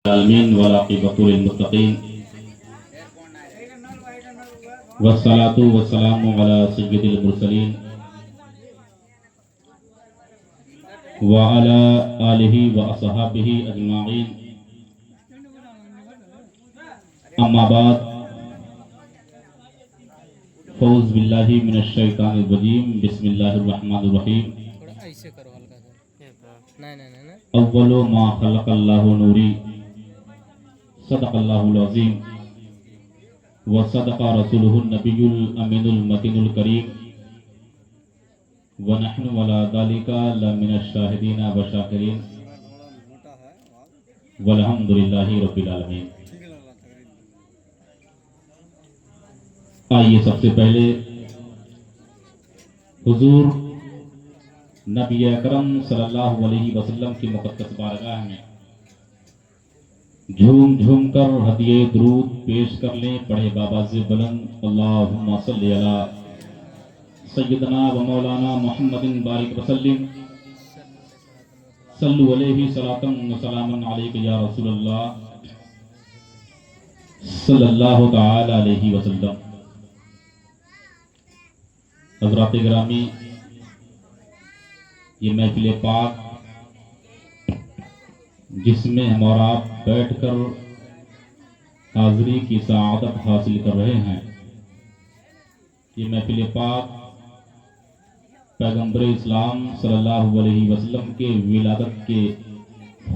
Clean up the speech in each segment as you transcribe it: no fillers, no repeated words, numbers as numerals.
العالمين والعاقبة للمتقين والصلاة والسلام على سيد المرسلين وعلى آله وأصحابه أجمعين أما بعد فوز بالله من الشيطان الرجيم بسم الله الرحمن الرحيم أول ما خلق الله نوري صدق الله العظيم وصدق رسوله النبي الأمين المتين الكريم ونحن على ذلك لمن الشاهدين والشاكرين والحمد لله رب العالمين. آئیے سب سے پہلے حضور نبی اکرم صلی اللہ علیہ وسلم کی مقدس بارگاہ میں جھوم جھوم کر ہدیہ درود پیش کر لیں. پڑھے باواز بلند اللہم صلی علی سیدنا و مولانا محمد بارک وسلم صلو علیہ صلاۃ و سلام علیک یا رسول اللہ صلی اللہ تعالی علیہ وسلم. حضرات گرامی، یہ محفل پاک جس میں ہم اور آپ بیٹھ کر حاضری کی سعادت حاصل کر رہے ہیں، یہ محفل پاک پیغمبر اسلام صلی اللہ علیہ وسلم کے ولادت کے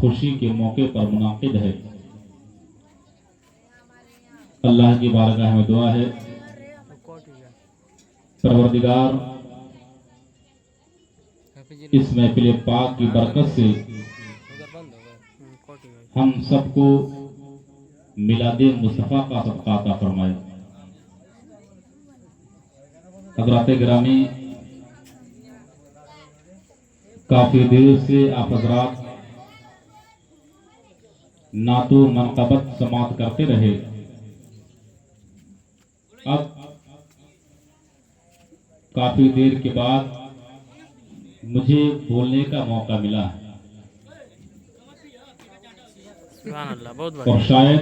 خوشی کے موقع پر منعقد ہے. اللہ کی بارگاہ میں دعا ہے، پروردگار اس محفل پاک کی برکت سے ہم سب کو میلاد مصطفیٰ کا صدقہ عطا فرمائے. حضرات گرامی، کافی دیر سے آپ حضرات نعت و منقبت سماعت کرتے رہے. اب کافی دیر کے بعد مجھے بولنے کا موقع ملا ہے اور شاید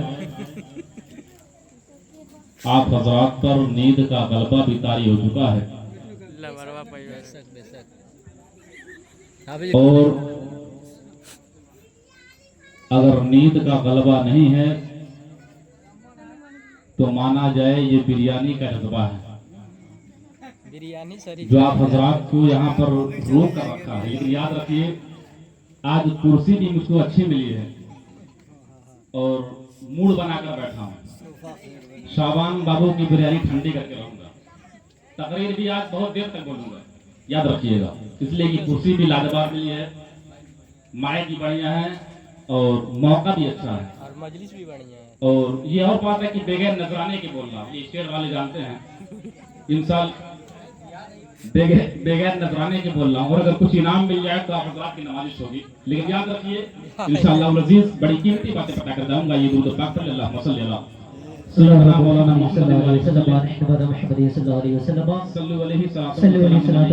آپ حضرات پر نیند کا غلبہ بھی طاری ہو چکا ہے، اور اگر نیند کا غلبہ نہیں ہے تو مانا جائے یہ بریانی کا جذبہ ہے جو آپ حضرات کو یہاں پر روک کر رکھا ہے. لیکن یاد رکھیے، آج کرسی بھی مجھ کو اچھی ملی ہے اور موڈ بنا کر بیٹھا ہوں. شعبان بابو کی بریانی ٹھنڈی کر کے رہوں گا. تقریر بھی آج بہت دیر تک بولوں گا، یاد رکھیے گا، اس لیے کہ کرسی بھی لاجواب ملی ہے، مائک بھی بڑھیا ہے اور موقع بھی اچھا ہے اور مجلس بھی بڑھیا ہے. اور یہ اور بات ہے کہ بغیر نذرانے کے بولنا، یہ شیر والے جانتے ہیں، ان سال بغیر نذرانے کے بول رہا ہوں، اور اگر کچھ انعام مل جائے تو آپ حضرات کی نمائش ہوگی. لیکن یاد رکھیے انشاءاللہ العزیز بڑی قیمتی باتیں پتا کر جاؤں گا. یہ درود پاک پڑھ اللہ صلی اللہ صلی اللہ علیہ وسلم صلی علیہ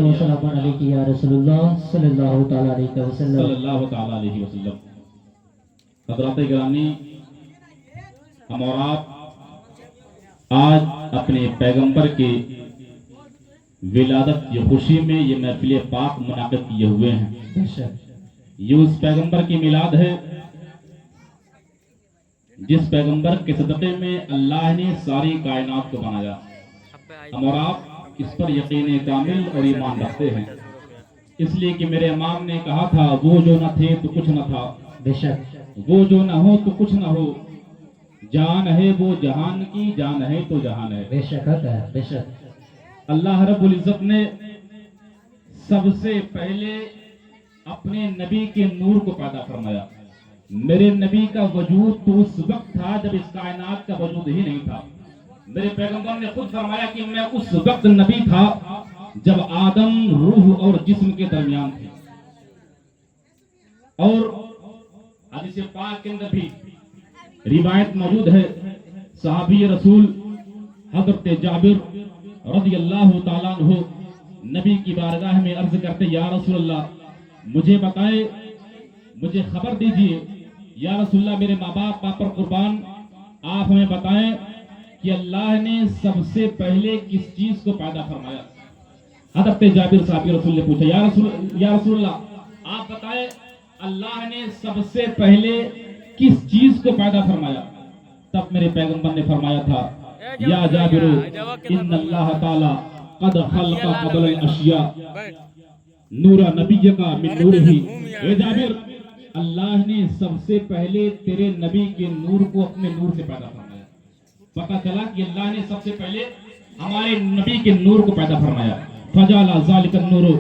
وسلم علیک یا رسول اللہ صلی اللہ تعالی علیہ وسلم. حضرات گرامی، ہم اور آپ آج اپنے پیغمبر کے ولادت کی خوشی میں یہ محفل پاک منعقد کیے ہوئے ہیں. یہ اس پیغمبر کی میلاد ہے جس پیغمبر کے صدقے میں اللہ نے ساری کائنات کو بنایا. ہم اور آپ اس پر یقین کامل اور ایمان رکھتے ہیں، اس لیے کہ میرے امام نے کہا تھا، وہ جو نہ تھے تو کچھ نہ تھا، بے شک وہ جو نہ ہو تو کچھ نہ ہو، جان ہے وہ جہان کی، جان ہے تو جہان ہے. بے شک ہے، بے شک. اللہ رب العزت نے سب سے پہلے اپنے نبی کے نور کو پیدا فرمایا. میرے نبی کا وجود تو اس وقت تھا جب اس کائنات کا وجود ہی نہیں تھا. میرے پیغمبر نے خود فرمایا کہ میں اس وقت نبی تھا جب آدم روح اور جسم کے درمیان تھے. اور حدیث پاک کے اندر بھی روایت موجود ہے، صحابی رسول حضرت جابر رضی اللہ تعالیٰ عنہ نبی کی بارگاہ میں عرض کرتے، یا رسول اللہ مجھے بتائے، مجھے خبر دیجئے یا رسول اللہ میرے ماں باپ پر قربان، آپ ہمیں بتائیں کہ اللہ نے سب سے پہلے کس چیز کو پیدا فرمایا؟ حضرت جابر صاحب رسول نے پوچھا یا رسول اللہ آپ بتائیں اللہ نے سب سے پہلے کس چیز کو پیدا فرمایا؟ تب میرے پیغمبر نے فرمایا تھا یا جابر ان اللہ تعالی قد خلق قبل الاشیاء نور نبی کا من نورہ. اے جابر اللہ نے سب سے پہلے تیرے نبی کے نور کو اپنے نور سے پیدا فرمایا. پتہ چلا کہ اللہ نے سب سے پہلے ہمارے نبی کے نور کو پیدا فرمایا. فجعل ذلک النور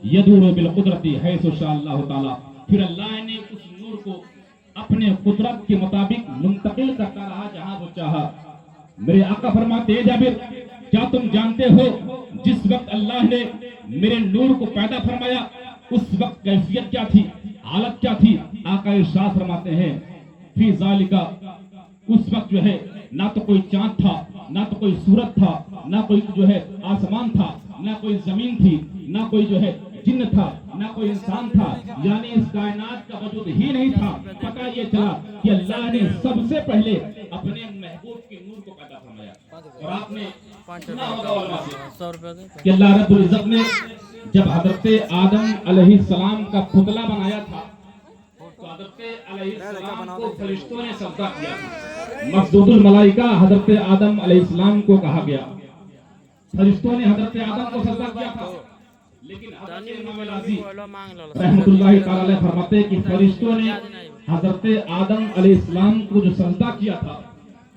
یدور بالقدرت حیث شاء اللہ تعالی. پھر اللہ نے اس نور کو اپنے قدرت کے مطابق منتقل کرتا رہا جہاں وہ چاہا. میرے آقا فرماتے ہیں جابر کیا تم جانتے ہو جس وقت اللہ نے میرے نور کو پیدا فرمایا اس وقت کیفیت کیا تھی، حالت کیا تھی؟ آقا ارشاد فرماتے ہیں فی ذالک، اس وقت جو ہے نہ تو کوئی چاند تھا، نہ تو کوئی سورج تھا، نہ کوئی جو ہے آسمان تھا، نہ کوئی زمین تھی، نہ کوئی جو ہے جن تھا، نہ کوئی انسان تھا، یعنی اس کائنات کا وجود ہی نہیں تھا. پتہ یہ چلا کہ اللہ نے سب سے پہلے اپنے محبوب کے نور کو پیدا فرمایا. اور آپ نے سنا ہوگا علماء سے کہ اللہ رب العزت نے جب حضرت آدم علیہ السلام کا پتلا بنایا تھا تو حضرت علیہ السلام کو فرشتوں نے سجدہ کیا. مسجود الملائکہ حضرت آدم علیہ السلام کو کہا گیا. فرشتوں نے حضرت آدم کو سجدہ کیا تھا، لیکن حضرت امام راضی رحمۃ اللہ تعالی علیہ فرماتے ہیں کہ فرشتوں نے حضرت آدم علیہ السلام کو جو سجدہ کیا تھا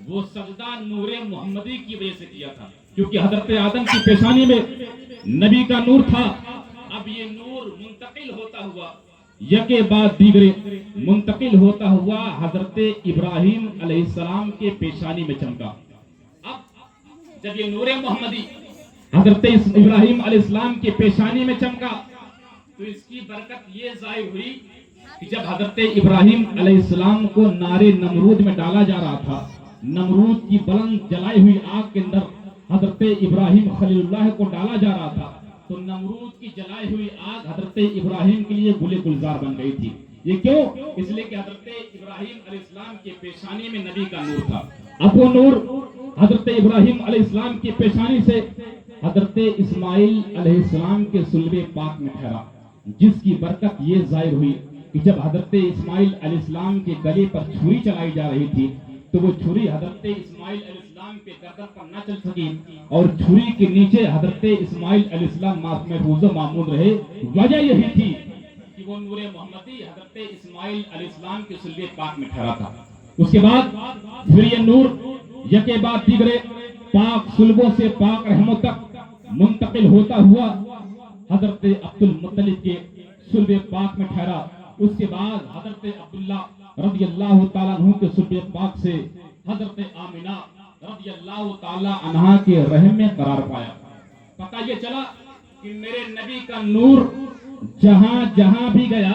وہ سجدہ نور محمدی کی وجہ سے کیا تھا، کیونکہ حضرت آدم کی پیشانی میں نبی کا نور تھا. اب یہ نور منتقل ہوتا ہوا یکے بعد دیگرے منتقل ہوتا ہوا حضرت ابراہیم علیہ السلام کے پیشانی میں چمکا. اب جب یہ نور محمدی حضرت ابراہیم علیہ السلام کے پیشانی میں چمکا تو اس کی برکت یہ ظاہر ہوئی کہ جب حضرت ابراہیم علیہ السلام کو نار نمرود میں ڈالا جا رہا تھا، نمرود کی بلند جلائی ہوئی آگ کے اندر حضرت ابراہیم خلیل اللہ کو ڈالا جا رہا تھا، تو نمرود کی جلائی ہوئی آگ حضرت ابراہیم کے لیے گلے گلزار بن گئی تھی. یہ کیوں؟ اس لیے کہ حضرت ابراہیم علیہ السلام کے پیشانی میں نبی کا نور تھا. اب وہ نور حضرت ابراہیم علیہ السلام کی پیشانی سے حضرت اسماعیل علیہ السلام کے صلب پاک میں ٹھہرا، جس کی برکت یہ ظاہر ہوئی کہ جب حضرت اسماعیل علیہ السلام کے گلے پر چھری چلائی جا رہی تھی تو وہ چھری حضرت اسماعیل علیہ السلام کے گردن پر نہ چل سکی اور چھری کے نیچے حضرت اسماعیل علیہ السلام محفوظ و معمول رہے. وجہ یہی تھی کہ وہ نور محمدی حضرت اسماعیل علیہ السلام کے صلب پاک میں ٹھہرا تھا. اس کے بعد پھر یہ نور یکے بعد دیگرے پاک صلبوں سے پاک رحموں تک منتقل ہوتا ہوا حضرت عبد المطلب کے صلب پاک میں ٹھہرا. اس کے بعد حضرت عبداللہ رضی اللہ تعالیٰ عنہ کے صلب پاک سے حضرت آمنہ رضی اللہ تعالیٰ عنہ کے رحم میں قرار پایا. پتہ یہ چلا کہ میرے نبی کا نور جہاں جہاں بھی گیا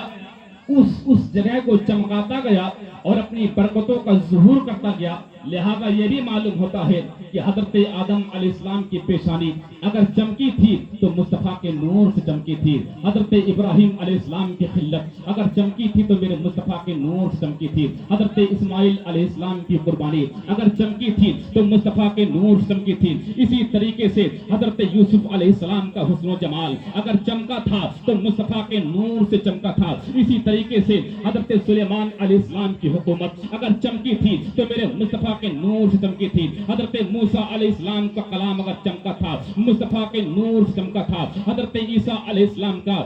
اس جگہ کو چمکاتا گیا اور اپنی برکتوں کا ظہور کرتا گیا. لہذا یہ بھی معلوم ہوتا ہے کہ حضرت آدم علیہ السلام کی پیشانی اگر چمکی تھی تو مصطفیٰ کے نور سے چمکی تھی. حضرت ابراہیم علیہ السلام کی خلت اگر چمکی تھی تو میرے مصطفیٰ کے نور سے چمکی تھی. حضرت اسماعیل علیہ السلام کی قربانی اگر چمکی تھی تو مصطفیٰ کے نور سے چمکی تھی. اسی طریقے سے حضرت یوسف علیہ السلام کا حسن و جمال اگر چمکا تھا تو مصطفیٰ کے نور سے چمکا تھا. اسی طریقے سے حضرت سلیمان علیہ السلام کی حکومت اگر چمکی تھی تو میرے مصطفیٰ کے نور سے چمکی تھی. حضرت موسیٰ علیہ السلام کا کلام اگر چمکا تھا مصطفیٰ کے نور سے چمکا تھا. حضرت عیسیٰ علیہ السلام کا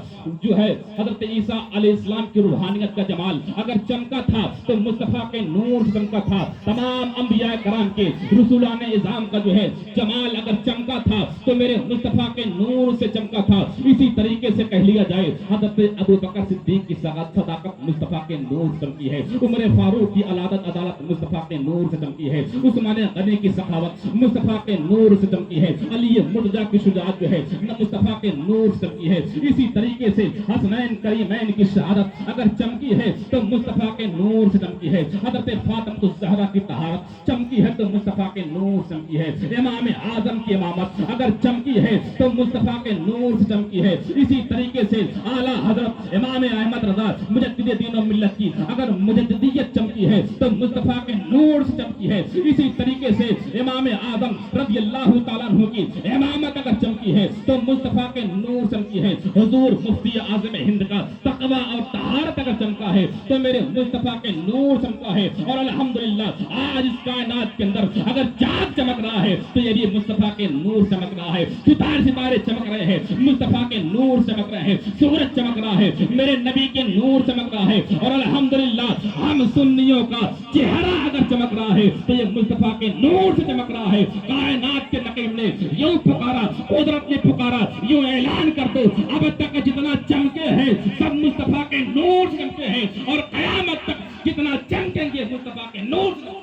جو ہے حضرت عیسیٰ علیہ السلام کی روحانیت کا جمال اگر چمکا تھا تو مصطفیٰ کے نور سے چمکا تھا. تمام انبیاء کرام کے رسولان اعظام کا جو ہے جمال اگر چمکا تھا تو میرے مصطفیٰ کے نور سے چمکا تھا. اسی طریقے سے کہہ لیا جائے حضرت ابو بکر صدیق کی صداقت مصطفیٰ کے نور سے چمکی ہے. عمر فاروق کی عدالت अदालत मुस्तफा के नूर से चमकी है, उस्मान गनी की सखावत मुस्तफा के नूर से चमकी है, अली मुर्तजा की शुजाअत जो है न मुस्तफा के नूर से चमकी है। इसी तरीके से हसनैन करीमैन की शहादत अगर चमकी है तो मुस्तफा के नूर से चमकी है। हजरत फातिमा ज़हरा की तहारत चमकी है तो मुस्तफा के नूर से चमकी है। इमाम आजम की इमामत अगर चमकी है तो मुस्तफा के नूर से चमकी है। इसी तरीके से आला हजरत इमाम अहमद रज़ा मुजद्दिद दीन और मिल्लत की अगर मुजद्दिदियत चमकी है तो मुस्तफा के नूर से चमकी है। इसी तरीके से इमाम आजम रज़ियल्लाहु ताला अन्हु की इमामत अगर चमकी है तो मुस्तफा के नूर चमकी है। हुजूर मुफ्ती आज़म हिंद का तक़वा और तहारत अगर चमका है तो मेरे मुस्तफा के नूर चमका है। और अल्हम्दुलिल्लाह आज इस कायनात के अंदर अगर चाँद चमक रहा है तो ये भी मुस्तफा के नूर चमक रहा है। सितारे चमक रहे हैं, मुस्तफा के नूर चमक रहे हैं। सूरज चमक रहा है, मेरे नबी के नूर चमक रहा है। और अल्हम्दुलिल्लाह हम सुन्नियों का चेहरा अगर चमक रहा है तो ये मुस्तफा के नूर से चमक रहा है। कायनात के नकीब ने यूं पुकारा, कुदरत ने पुकारा, यूं ऐलान कर दो अब तक जितना चमके हैं सब मुस्तफा के नूर से चमके हैं और कयामत तक जितना चमकेंगे मुस्तफा के नूर से।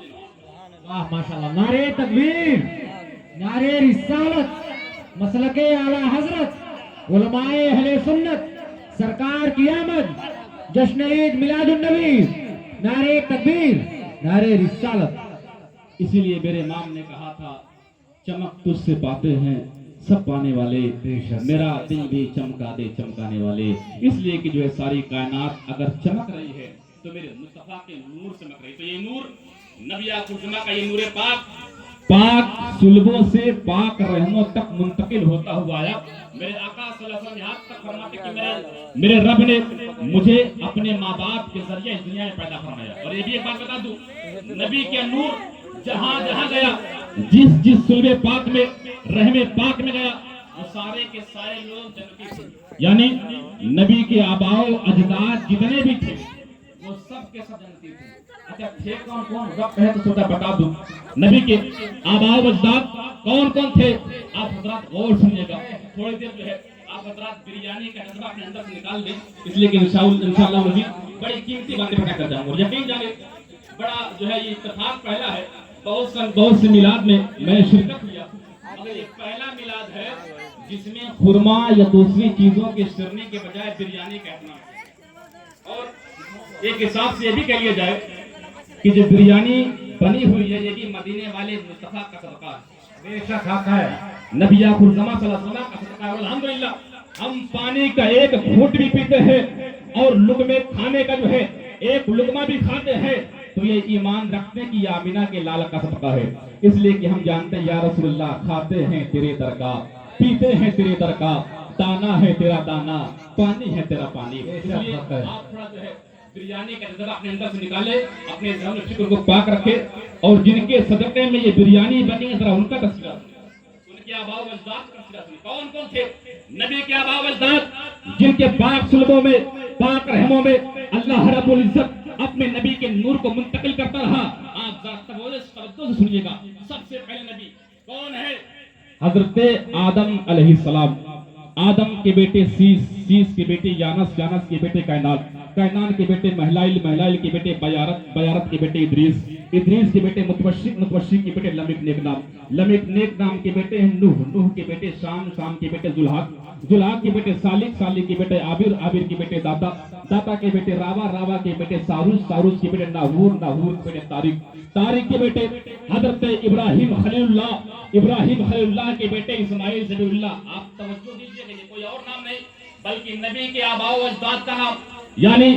वाह माशाअल्लाह। नारे तकबीर, नारे रिसालत, मसलके आला हजरत, उलमाए अहले सुन्नत, सरकार की आमद, जश्न ईद मिलादुन नबी, नारे तकबीर, नारे रिसालत। इसीलिए मेरे इमाम ने कहा था चमक तुझसे पाते हैं सब पाने वाले, मेरा दिल भी चमका दे चमकाने वाले। इसलिए कि जो है सारी कायनात अगर चमक रही है तो मेरे मुस्तफा के नूर चमक रही। तो ये नूर नबी आकुरमा का ये नूर पाक सुल्बों से पाक रहमों तक मुंतकिल होता हुआ आया। मेरे आका सल्लल्लाहु अलैहि वसल्लम यहाँ तक फरमाते कि मेरे रब ने मुझे अपने माँ बाप के जरिए इस दुनिया में पैदा फरमाया। और ये भी एक बात बता दूं, नबी के नूर जहाँ जहाँ गया, जिस सुल्बे पाक में रहमे पाक में गया वो सारे के सारे लोग जन्नती थे। यानी नबी के आबाओ अजदाद जितने भी थे वो सब के सब जन्नती थे। अच्छा थे कौन कौन, वक्त है तो सोचा बता दूं। नबी के आबाओ अजदाद कौन कौन थे आप हजरात गौर सुनिएगा। थोड़ी देर जो है आप हजरात बिरयानी का जज्बा अपने अंदर से निकाल दें, इसलिए कि इंशाअल्लाह बड़ी कीमती बातें पता कर जाऊंगा। यकीन जाने बड़ा जो है ये इत्तेफाक पहला है। बहुत से मिलाद में मैंने शिरकत किया, मगर ये पहला मिलाद है जिसमें खुरमा या दूसरी चीजों के शिरने के बजाय बिरयानी कहना। और एक हिसाब से ये भी कह लिया जाए कि जो बिरयानी बनी हुई है ये भी मदीने वाले मुस्तफा का सदका है। बेशक हक है, नबी खुर्जमा सल्लल्लाहु अलैहि वसल्लम का सदका है। अल्हम्दुलिल्लाह हम पानी का एक घूंट भी पीते हैं और लुक़मे खाने का जो है एक लुक़मा भी खाते हैं तो ये ईमान रखते हैं कि ये आमिना के लाल का सदका है। इसलिए कि हम जानते हैं या रसूलुल्लाह खाते हैं तेरे दर का, पीते हैं तेरे दर का, दाना है तेरा दाना, पानी है तेरा पानी। इसलिए आप थोड़ा जो है बिरयानी का जज्बा अपने अंदर से निकाले, अपने ज़हन और फिक्र को पाक रखे। और जिनके सदक़े में ये बिरयानी बनी है जरा उनका तस्वीर, उनके आबाओ अजदाद का तस्वीर। कौन कौन थे नबी के आबाओ अजदाद जिनके पाक सुल्बों में पाक रहमों में अल्लाह रब्बुल इज्जत अपने नबी के नूर को मुंतकिल करता रहा। आप तवज्जो से सुनिएगा। सबसे पहले नबी कौन है? हजरत आदम अलैहिस्सलाम। आदम के बेटे सीस के बेटे यानस के बेटे कैनान के बेटे महलाइल के बेटे बयारत के बेटे इद्रीस के बेटे मुतवशिक के बेटे लमिक नेक नाम के बेटे नूह के बेटे शाम के बेटे जुल्हाक के बेटे सालिक के बेटे आबिर के बेटे दाता के बेटे रावा के बेटे सारूस के बेटे नाहूर के बेटे तारिक के बेटे हजरत इब्राहिम खलीलुल्लाह के बेटे इस्माइल ज़बीहुल्लाह। आप तवज्जो दीजिए, कोई और नाम नहीं बल्कि नबी के आबाओ अजदाद का नाम, यानी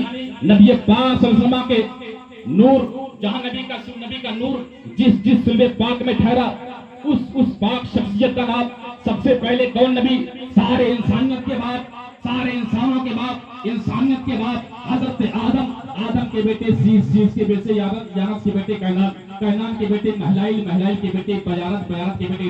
नबी पाक सल्लल्लाहु अलैहि वसल्लम के नूर, जहां नबी का नूर जिस सुल्बे पाक में ठहरा उस पाक शख्सियत का नाम। सबसे पहले कौन नबी? सारे इंसानियत के बाद हजरत आदम के बेटे सीस के बेटे यानस के बेटे कैनान के बेटे महलाइल के बेटे बयारत के बेटे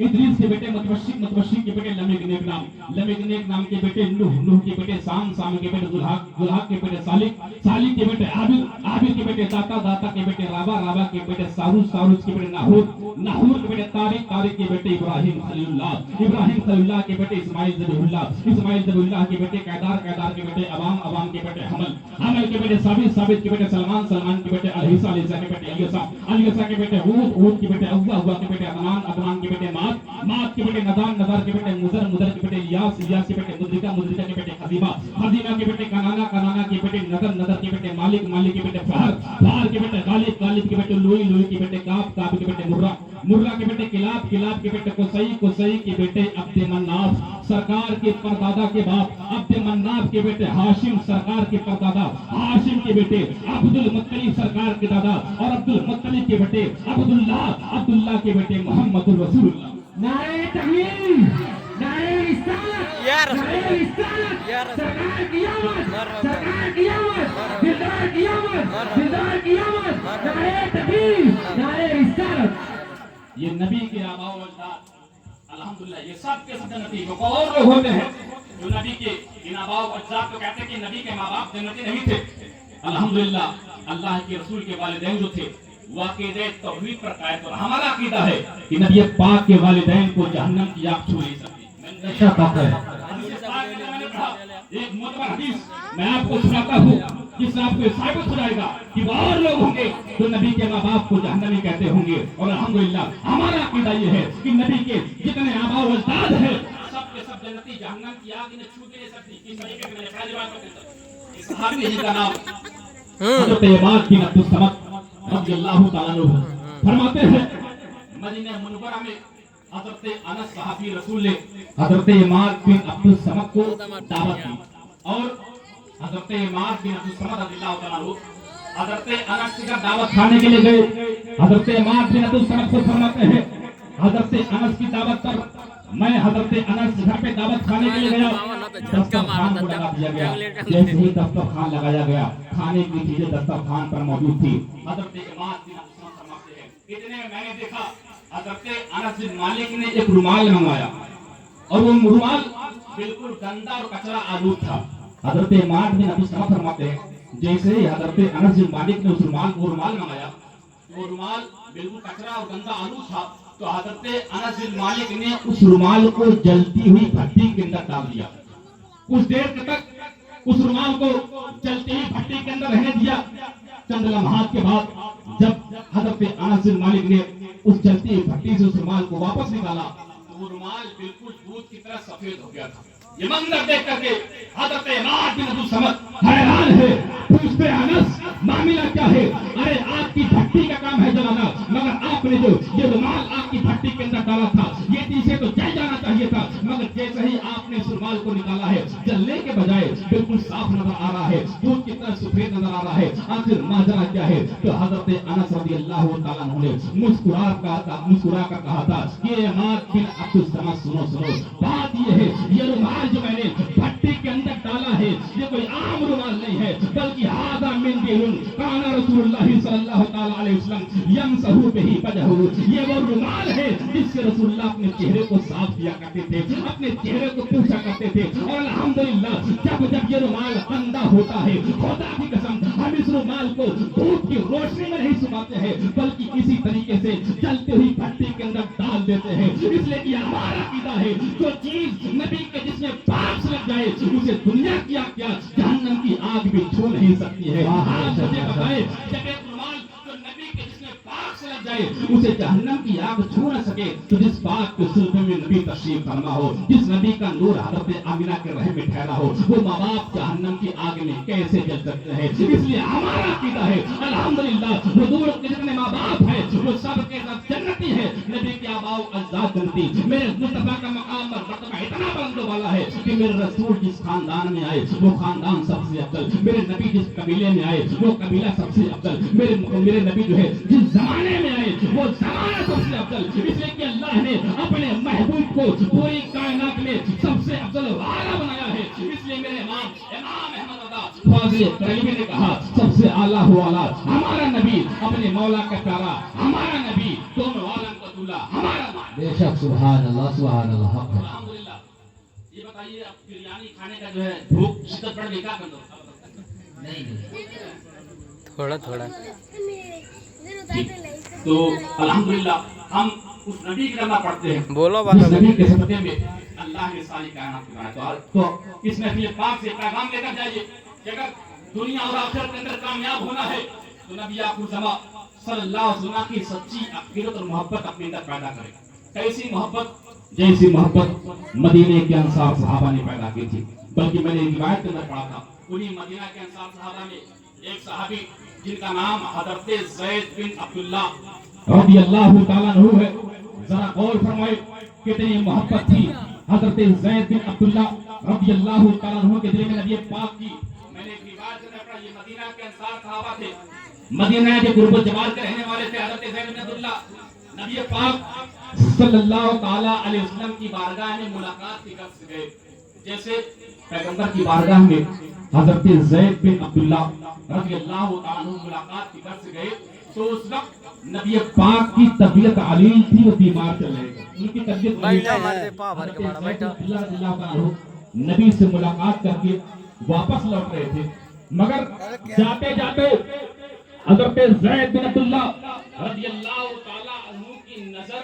इद्रीस के बेटे मुतवशिक के बेटे लमिक नेक नाम के बेटे नूह के बेटे शाम के बेटे जुल्हाक के बेटे सालिक के बेटे आबिर के बेटे दाता के बेटे रावा के बेटे सारूस के बेटे नाहूर के बेटे तारिक के बेटे इब्राहिम खलीलुल्लाह के बेटे इस्माइल ज़बीहुल्लाह के बेटे कैदार के बेटे अवाम के बेटे हमल, हमल के बेटे साबित, साबित के बेटे सलमान, सलमान के बेटे अलहिसा, अलहिसा के बेटे अलियसा, अलियसा के बेटे ऊद, ऊद के बेटे अव्वा, अव्वा के बेटे अदनान, अदनान के बेटे मात, मात के बेटे नदान, नदार के बेटे मुदर, मुदर के बेटे इयास, इयास के बेटे मुद्रिका, मुद्रिका के बेटे खदीमा, खदीमा के बेटे कनाना, कनाना के बेटे नदर, नदर के बेटे मालिक, मालिक के बेटे फहर, फहर के बेटे गालिब, गालिब के बेटे लुई, लुई के बेटे काब, काब के बेटे मुर्रा, मुर्रा के बेटे किलाब, किलाब के बेटे कुसई, कुसई के बेटे अब्द मन्नाफ, सरकार के परदादा के बाप अब्द मन्नाफ के बेटे हाशिम, सरकार के परदादा हाशिम के बेटे अब्दुल मुत्तलिब, सरकार के दादा, और अब्दुल मुत्तलिब के बेटे अब्दुल्ला, अब्दुल्ला के बेटे मोहम्मदुर रसूलुल्लाह। नारे तकबीर, नारे रिसालत, नारे रिसालत, सरकार की आमद, सरकार की आमद, दिलदार की आमद, दिलदार की आमद, नारे तकबीर, नारे रिसालत। ये नबी के आबाओ अजदाद अल्हम्दुलिल्लाह ये सब के सब जन्नती, जो और लोग होते हैं जो नबी के इन आबाओ अजदाद को कहते हैं कि नबी के माँ बाप जन्नती नहीं थे, अल्हम्दुलिल्लाह अल्लाह के रसूल के वालिदैन जो थे वो अकीदे तौहीद पर कायम। और हमारा अकीदा है कि नबी पाक के वालिदैन को जहन्नम की आग छू नहीं सकती। अच्छा बात है। एक मुतबर हदीस मैं आपको सुनाता हूँ जिससे आपको साबित हो जाएगा कि वो और लोग होंगे जो नबी के माँ बाप को जहन्नमी कहते होंगे। और अल्हम्दुलिल्लाह हमारा अकीदा ये है कि नबी के जितने आबा व अजदाद हैं सब के सब जन्नती, जहन्नम की आग इन्हें छू नहीं सकती। इस तरीके से मैंने पहली बार बताया इस सहाबी ही का नाम हज़रत इमाद बिन अब्दुस समद रज़ियल्लाहु ताला अन्हु फरमाते हैं मदीना मुनव्वरा में हज़रत अनस सहाबी रसूल ने हज़रत इमाद बिन अब्दुस समद को दावत दी और हज़रत इमाद बिन अब्दुस समद रज़ियल्लाहु ताला अन्हु हज़रत अनस की दावत खाने के लिए गए। हज़रत इमाद बिन अब्दुस समद को फरमाते हैं हज़रत अनस की दावत पर मैं हज़रत अनस घर पे दावत खाने के लिए गया, दस्तरखान को लगा दिया गया। जैसे ही दस्तरखान लगाया गया खाने की चीजें दस्तरखान पर मौजूद थी। हज़रत इमाद बिन अब्दुस समद फरमाते हैं इतने में मैंने देखा हज़रत अनस बिन मालिक ने एक रुमाल मंगवाया और वो रुमाल बिल्कुल गंदा और कचरा आलूद था। हज़रत इमाद बिन अब्दुस समद फरमाते हैं जैसे ही हज़रत अनस बिन मालिक ने उस रुमाल मंगाया वो रुमाल बिल्कुल कचरा और गंदा आलूद था। तो हज़रत अनस बिन मालिक ने उस रुमाल को जलती हुई भट्टी के अंदर डाल दिया। कुछ देर तक उस रुमाल को जलती हुई भट्टी के अंदर रहने दिया। चंद लम्हात के बाद जब हज़रत अनस बिन मालिक ने उस जलती हुई भट्टी से उस रुमाल को वापस निकाला तो वो रुमाल बिल्कुल दूध की तरह सफेद हो गया था। ये मंजर देख करके हज़रत इमाद बिन अब्दुस समद हैरान है, पूछते अनस मामला क्या है? अरे आपकी भट्टी का काम है जलाना, मगर आपने जो ये रुमाल आपकी भट्टी के अंदर डाला था ये इसे तो जल जाना चाहिए था, मगर जैसे ही आपने इस रुमाल को निकाला है जलने के बजाय बिल्कुल साफ नजर आ रहा है, दूध की तरह सफेद नजर आ रहा है। आखिर माजरा क्या है? तो हज़रत अनस रज़ियल्लाहु ताला अन्हु ने मुस्कुरा कर कहा था कि इमाद बिन अब्दुस समद सुनो सुनो, बात ये है ये रुमाल जो मैंने भट्टी के अंदर डाला है ये कोई आम रुमाल नहीं है, बल्कि हादा मिन दिहुन काना रसूलुल्लाह सल्लल्लाहु ताला अलैहि वसल्लम यमसहु बिही वजहु। ये वो रुमाल है जिससे रसूलुल्लाह अपने चेहरे को साफ किया करते थे, अपने चेहरे को पूछा करते थे। और अल्हम्दुलिल्लाह जब जब ये रुमाल गंदा होता है खुदा की कसम हम इस रुमाल को धूप की रोशनी में नहीं सुखाते हैं बल्कि इसी तरीके से जलती हुई भट्टी के अंदर डाल देते हैं। इसलिए कि हमारा अकीदा है जो चीज नबी के जिसमें पाप लग जाए उसे दुनिया की आग क्या जहन्नम की आग भी छू नहीं सकती है। आप मुझे बताएं जब एक रुमाल जो नबी के जिसमें पाप से लग जाए उसे जहन्नम की आग छू न सके तो जिस बात के सुल्फ़े में नबी तशरीफ फरमा हो, जिस नबी का नूर हज़रत आमिना के रहम में ठहरा हो, वो माँ बाप जहन्नम की आग में कैसे जल सकते हैं? इसलिए हमारा अकीदा है अल्हम्दुलिल्लाह हुजूर के जितने माँ बाप हैं वो सब के सब जन्नती है। नबी के आबाओ अजदाद जन्नती। मेरे मुस्तफा का मकाम और मर्तबा इतना बुलंद वाला है कि मेरे रसूल जिस खानदान में आए वो खानदान सबसे अफजल, मेरे नबी जिस कबीले में आए वो कबीला सबसे अफजल, मेरे नबी जो है जिस जमाने में आए वो जमाना सबसे अफजल। इसलिए कि अल्लाह ने अपने महबूब को पूरी कायनात में सबसे अफजल वाला बनाया है। इसलिए मेरे इमाम अहमद रज़ा फाज़िल बरेलवी ने कहा सबसे आला हुआ हमारा नबी, अपने मौला का प्यारा हमारा नबी, दोनों आलम का दूल्हा हमारा नबी। बेशक सुभान अल्लाह सुभान अल्लाह। अल्हम्दुलिल्लाह। ये बताइए अब बिरयानी खाने का जो है भूख शिद्दत बढ़ गई क्या कर दो? नहीं थोड़ा थोड़ा। तो अल्हम्दुलिल्लाह हम उस नबी की करना पड़ते हैं। बोलो उस नबी के सदक़े में अल्लाह ने सारी कायनात बनाया। तो इस महफिल पाक से पैगाम लेकर जाइए कि अगर दुनिया और आखिरत के अंदर कामयाब होना है तो नबी आखिर ज़मा सल्लल्लाहु अलैहि वसल्लम की सच्ची अकीदत और मोहब्बत अपने अंदर पैदा करे। कैसी मोहब्बत? जैसी मोहब्बत मदीने के अंसार सहाबा ने पैदा की थी। बल्कि मैंने एक रिवायत के अंदर पढ़ा था, उन्हीं मदीना के अंसार सहाबा में एक सहाबी जिनका नाम हज़रत ज़ैद बिन अब्दुल्लाह रज़ियल्लाहु ताला अन्हु है। जरा गौर फरमाए कितनी मोहब्बत थी हज़रत ज़ैद बिन अब्दुल्लाह रज़ियल्लाहु ताला अन्हु के दिल में नबी पाक की। मैंने एक रिवायत में पढ़ा, ये मदीना के अंसार सहाबा थे, मदीना के गुरबत जमाल के रहने वाले थे। हज़रत ज़ैद बिन अब्दुल्लाह नबी पाक सल्लल्लाहु ताला अलैहि वसल्लम की बारगाह में मुलाकात की गर्ज से गए। जैसे पैगंबर की बारगाह में हज़रत ज़ैद बिन अब्दुल्लाह रज़ियल्लाहु ताला अन्हु मुलाकात की गर्ज से गए तो उस वक्त नबी पाक की तबीयत अलील थी, वो बीमार चल रहे थे, उनकी तबीयत नबी से मुलाकात करके वापस लौट रहे थे। मगर जाते जाते हज़रत ज़ैद बिन अब्दुल्लाह रज़ियल्लाहु ताला अन्हु की नजर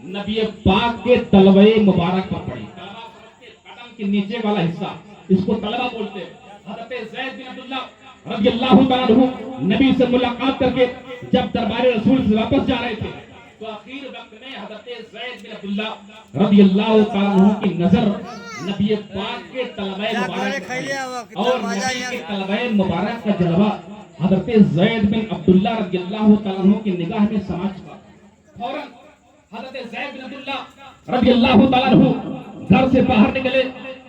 नबी पाक के तलवे मुबारक पर पड़ी। तलवा के कदम के नीचे वाला हिस्सा, इसको तलवा बोलते हैं। हज़रत ज़ैद बिन अब्दुल्लाह रज़ियल्लाहु ताला अन्हु नबी से मुलाकात करके जब दरबार रसूल से वापस जा रहे थे तो आखिर वक्त में हज़रत ज़ैद बिन अब्दुल्लाह रज़ियल्लाहु ताला अन्हु की नजर नबी पाक के तलवे मुबारक और नबी के तलवे मुबारक का जलवा हज़रत ज़ैद बिन अब्दुल्लाह रज़ियल्लाहु ताला अन्हु की निगाह में समा चुका। फौरन हज़रत ज़ैद बिन अब्दुल्लाह रज़ियल्लाहु ताला अन्हु घर से बाहर निकले,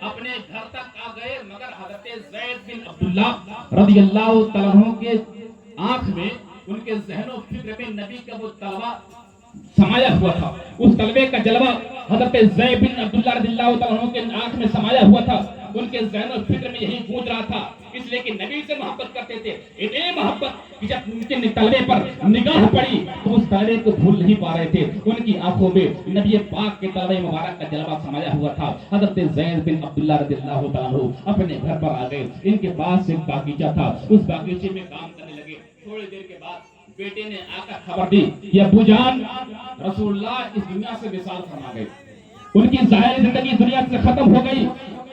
अपने घर तक आ गए। मगर हज़रत ज़ैद बिन अब्दुल्लाह रज़ियल्लाहु ताला अन्हु के आंख में, उनके ज़हन और फिक्र में नबी का वो तलवा समाया हुआ था। उस तलवे का जलवा हज़रत ज़ैद बिन अब्दुल्लाह रज़ियल्लाहु ताला अन्हु के आंख में समाया हुआ था। उनके ज़हन और फिक्र में यही गूंज रहा था, इसलिए कि नबी से मोहब्बत करते थे। इतनी मोहब्बत कि जब उनके तलवे पर निगाह पड़ी तो उस तलवे को भूल नहीं पा रहे थे। उनकी आंखों में नबी पाक के तलवे मुबारक का जलवा समाया हुआ था। हज़रत ज़ैद बिन अब्दुल्लाह रज़ियल्लाहु ताला अन्हु अपने घर पर आ गए। इनके पास एक बागीचा था, उस बागीचे में काम करने लगे। थोड़ी देर के बाद बेटे ने आकर खबर दी कि अब्बू जान रसूलुल्लाह इस दुनिया से विसाल फरमा गए, उनकी ज़ाहिरी जिंदगी दुनिया से खत्म हो गई।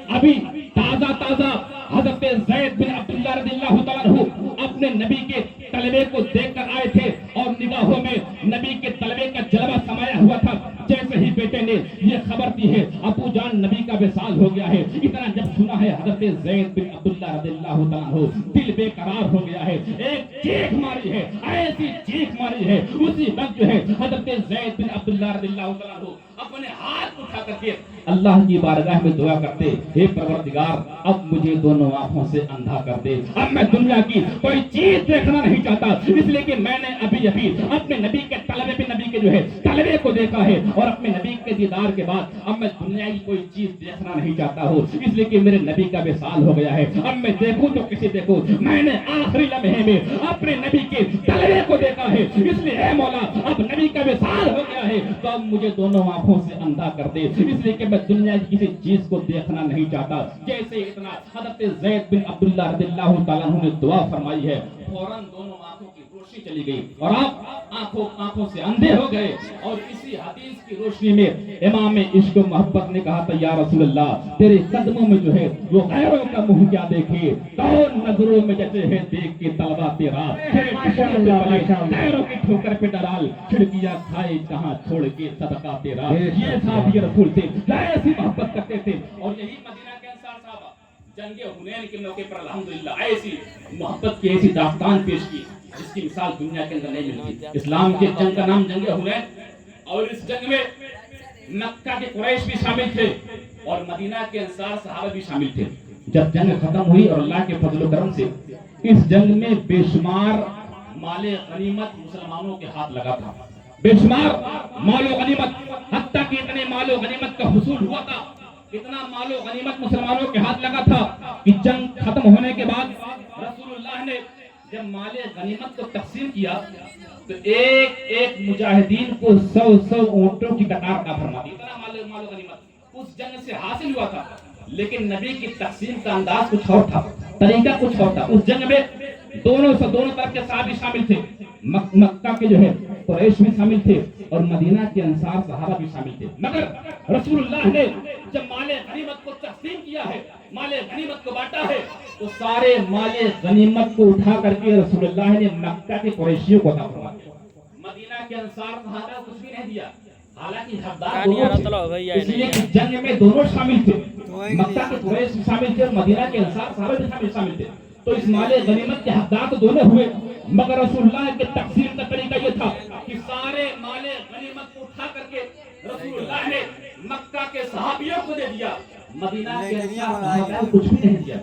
अभी ताजा ताजा हज़रत ज़ैद बिन अब्दुल्लाह रज़ियल्लाहु ताला अन्हु अपने नबी के तलवे को देखकर आए थे और निगाहों में नबी के तलवे का जलवा समाया हुआ था। जैसे ही बेटे ने ये खबर दी है अब्बू जान नबी का विसाल हो गया है, इतना जब सुना है हज़रत ज़ैद बिन अब्दुल्लाह रज़ियल्लाहु ताला अन्हु दिल बेकरार हो गया है। एक चीख मारी है, ऐसी चीख मारी है, उसी वक्त जो है हज़रत ज़ैद बिन अब्दुल्लाह रज़ियल्लाहु ताला अन्हु अपने हाथ उठा करके अल्लाह की बारगाह में दुआ करते, हे परवरदिगार अब मुझे दोनों आंखों से अंधा कर दे, अब मैं दुनिया की कोई चीज देखना नहीं चाहता। इसलिए कि मैंने अभी अभी अपने नबी के तलवे पे नबी के जो है तलवे को देखा है और अपने नबी के दीदार के बाद अब मैं दुनिया की कोई चीज देखना नहीं चाहता हूँ। इसलिए कि मेरे नबी का विसाल हो गया है, अब मैं देखूं तो किसी देखूं, मैंने आखिरी लम्हे में अपने नबी के तलवे को देखा है। इसलिए ऐ मौला अब नबी का विसाल हो गया है तो अब मुझे दोनों आंखों से अंधा कर दे, इसलिए कि मैं दुनिया की किसी चीज को देखना नहीं चाहता। जैसे इतना हज़रत ज़ैद बिन अब्दुल्लाह रज़ियल्लाहु ताला अन्हु ने दुआ फरमाई है, फौरन दोनों आंखों की रोशनी चली गई और आप आंखों से अंधे हो गए। और इसी हदीस की रोशनी में इमाम इश्क मोहब्बत ने कहा था, या रसूल अल्लाह तेरे कदमों में जो है वो गैरों का मुंह क्या देखे, कौन नजरों में जैसे है देख के तलवा तेरा, गैरों की ठोकर पे डराल खिड़कियां खाए कहां छोड़ के सदका तेरा। ये साहब रसूल थे, ऐसी मोहब्बत करते थे। और यही मदीना के अंसार साहबा जंगे हुनैन के मौके पर अल्हम्दुलिल्लाह ऐसी मोहब्बत की ऐसी दास्तान पेश की जिसकी मिसाल दुनिया के अंदर नहीं मिलती। इस्लाम के जंग का नाम जंगे हुनैन, और इस जंग में मक्का के कुरैश भी शामिल थे और मदीना के अंसार सहाबा भी शामिल थे। जब जंग खत्म हुई और अल्लाह के फजल करम से इस जंग में बेशुमार माले गनीमत मुसलमानों के हाथ लगा था, बेशुमार मालो गनीमत, हत्ता कि इतने मालो गनीमत का हुसूल हुआ था, इतना मालो गनीमत मुसलमानों के हाथ लगा था कि जंग खत्म होने के बाद रसूलुल्लाह ने जब माले गनीमत को तकसीम किया तो एक एक मुजाहिदीन को 100 ऊंटों की कतार का फरमा दी। इतना मालो गनीमत उस जंग से हासिल हुआ था, लेकिन नबी की तकसीम का अंदाज कुछ और था, तरीका कुछ और था। उस जंग में दोनों तरफ के साहबी शामिल थे, मक्का के जो है कुरैश भी शामिल थे और मदीना के अंसार सहाबा भी शामिल थे। मगर रसूलुल्लाह ने جب مال غنیمت کو تقسیم کیا ہے، مال غنیمت کو بانٹا ہے، تو سارے مال غنیمت کو اٹھا کر کے رسول اللہ نے مکہ کے قریشیوں کو عطا فرما دیا۔ مدینہ کے انصار صحابہ کو کچھ بھی نہیں دیا، حالانکہ حقدار دونوں تھے، اس لیے کہ جنگ میں دونوں شامل تھے، مکہ کے قریش بھی شامل تھے اور مدینہ کے انصار صحابہ بھی شامل تھے، تو اس مال غنیمت کے حقدار تو دونوں ہوئے، مگر رسول اللہ کے تقسیم کا طریقہ یہ تھا کہ سارے مال غنیمت کو اٹھا کر کے رسول اللہ نے مکہ کے صحابیوں کو دے دیا، مدینہ کے انصار صحابہ کو کچھ بھی نہیں دیا،